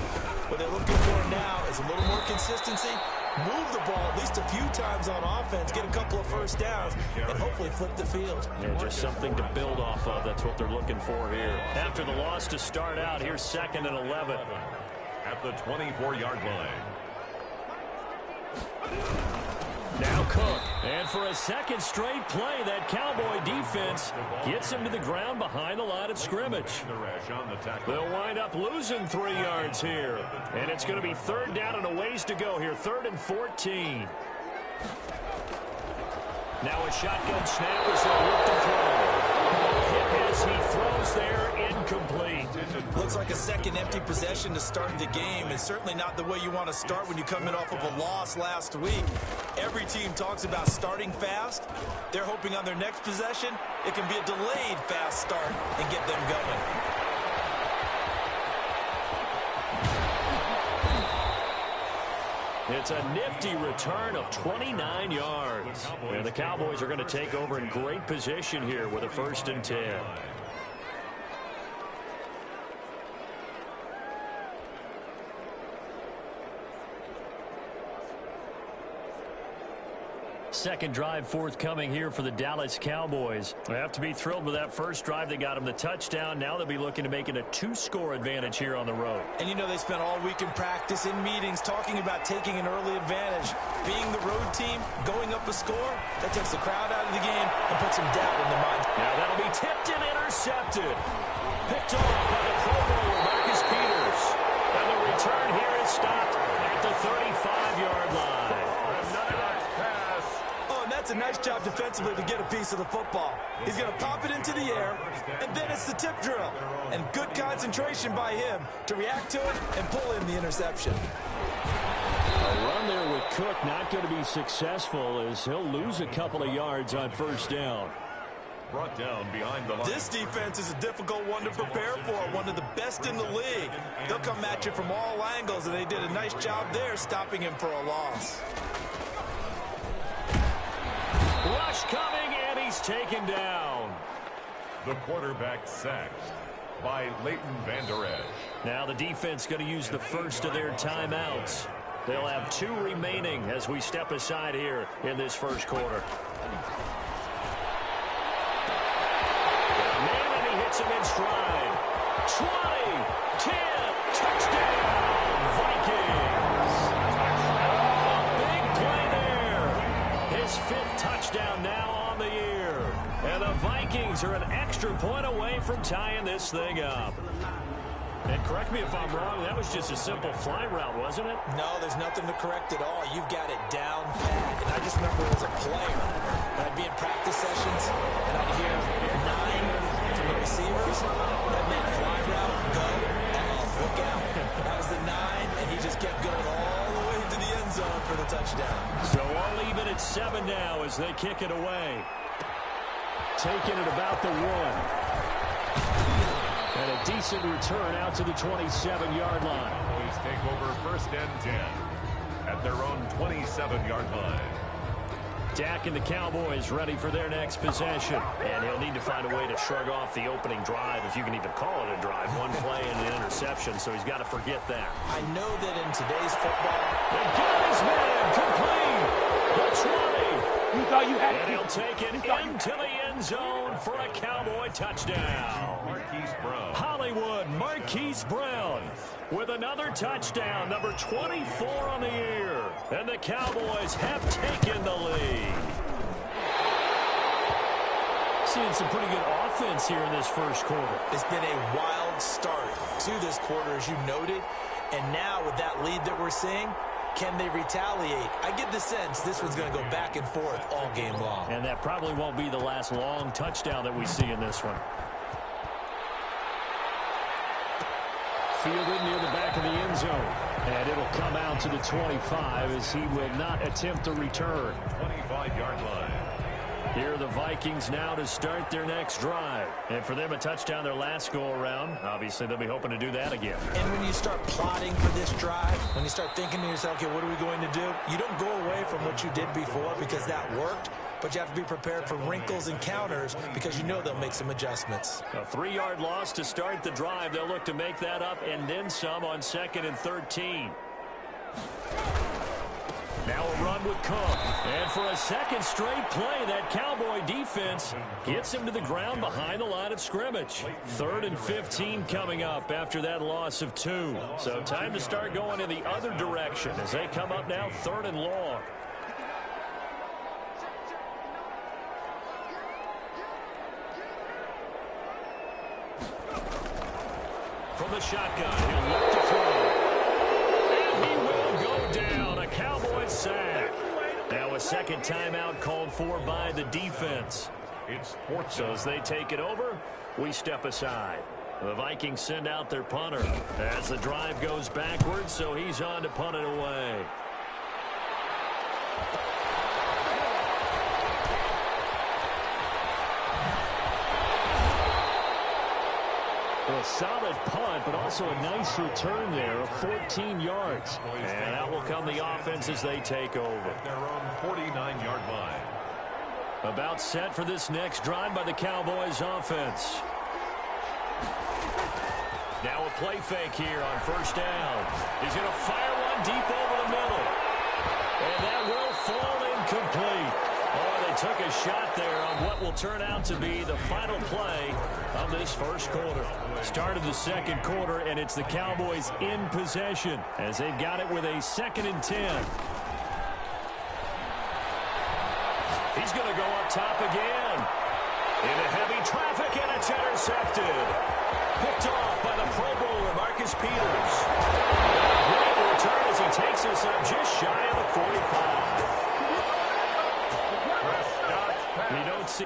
What they're looking for now is a little more consistency, move the ball at least a few times on offense, get a couple of first downs, and hopefully flip the field. Yeah, just something to build off of. That's what they're looking for here. After the loss to start out, here's 2nd and 11. At the 24-yard line. Now Cook. And for a second straight play, that Cowboy defense gets him to the ground behind the line of scrimmage. They'll wind up losing 3 yards here. And it's going to be 3rd down and a ways to go here. 3rd and 14. Now a shotgun snap as they look to throw. Hit as he throws there, incomplete. Looks like a second empty possession to start the game, and certainly not the way you want to start when you come in off of a loss last week. Every team talks about starting fast. They're hoping on their next possession, it can be a delayed fast start and get them going. It's a nifty return of 29 yards. And the Cowboys are going to take over in great position here with a 1st and 10. Second drive forthcoming here for the Dallas Cowboys. They have to be thrilled with that first drive. They got them the touchdown. Now they'll be looking to make it a 2-score advantage here on the road. And you know they spent all week in practice, in meetings, talking about taking an early advantage. Being the road team, going up a score, that takes the crowd out of the game and puts some doubt in the mind. Now that'll be tipped and intercepted. Picked off by the Pro Bowler, Marcus Peters. And the return here is stopped at the 35-yard line. That's a nice job defensively to get a piece of the football. He's going to pop it into the air, and then it's the tip drill. And good concentration by him to react to it and pull in the interception. A run there with Cook not going to be successful as he'll lose a couple of yards on 1st down. Brought down behind the line. This defense is a difficult one to prepare for, one of the best in the league. They'll come at you from all angles, and they did a nice job there stopping him for a loss. Rush coming, and he's taken down. The quarterback sacked by Leighton Vander Esch. Now the defense going to use the first of their timeouts. They'll have 2 remaining as we step aside here in this first quarter. Man, and he hits him in stride. 20, 10, touchdown, Vikings. Big play there. His 5th touchdown now on the year. And the Vikings are an extra point away from tying this thing up. And correct me if I'm wrong, that was just a simple fly route, wasn't it? No, there's nothing to correct at all. You've got it down pat. And I just remember as a player, I'd be in practice sessions, and I'd hear 9 from the receivers. That meant fly route, go, look out. That was the 9, and he just kept going all the way to the end zone for the touchdown. So all even at 7 now as they kick it away. Taking it about the 1. And a decent return out to the 27-yard line. Always take over 1st and 10 at their own 27-yard line. Dak and the Cowboys ready for their next possession. And he'll need to find a way to shrug off the opening drive, if you can even call it a drive. 1 play and an interception, so he's got to forget that. I know that in today's football, the guy's man complete. The 20. You thought you had it. And he'll take it into the end zone for a Cowboy touchdown. Marquise Brown. Hollywood Marquise Brown with another touchdown, number 24 on the year. And the Cowboys have taken the lead. Seeing some pretty good offense here in this first quarter. it's been a wild start to this quarter, as you noted. And now with that lead that we're seeing, can they retaliate? I get the sense this one's going to go back and forth all game long. And that probably won't be the last long touchdown that we see in this one. Fielded near the back of the end zone. And it'll come out to the 25 as he will not attempt to return. 25-yard line. Here are the Vikings now to start their next drive. And for them, a touchdown their last go-around. Obviously, they'll be hoping to do that again. And when you start plotting for this drive, when you start thinking to yourself, okay, what are we going to do? You don't go away from what you did before because that worked, but you have to be prepared for wrinkles and counters because you know they'll make some adjustments. A 3-yard loss to start the drive. They'll look to make that up and then some on 2nd and 13. Now a run with Cook. And for a second straight play, that Cowboy defense gets him to the ground behind the line of scrimmage. 3rd and 15 coming up after that loss of 2. So time to start going in the other direction as they come up now 3rd and long. From the shotgun, he'll look to throw. And he will go down. A Cowboy sack. Now a second timeout called for by the defense. So as they take it over, we step aside. The Vikings send out their punter as the drive goes backwards, so he's on to punt it away. A solid punt, but also a nice return there of 14 yards. And that will come the offense as they take over. Their own 49-yard line. About set for this next drive by the Cowboys offense. Now a play fake here on 1st down. He's going to fire one deep over the middle. And that will fall incomplete. Oh, they took a shot there on what will turn out to be the final play of this first quarter. Start of the second quarter, and it's the Cowboys in possession as they've got it with a 2nd and 10. He's going to go up top again. Into heavy traffic, and it's intercepted. Picked off by the Pro Bowler, Marcus Peters. Great return as he takes us up just shy of the 45. We don't see...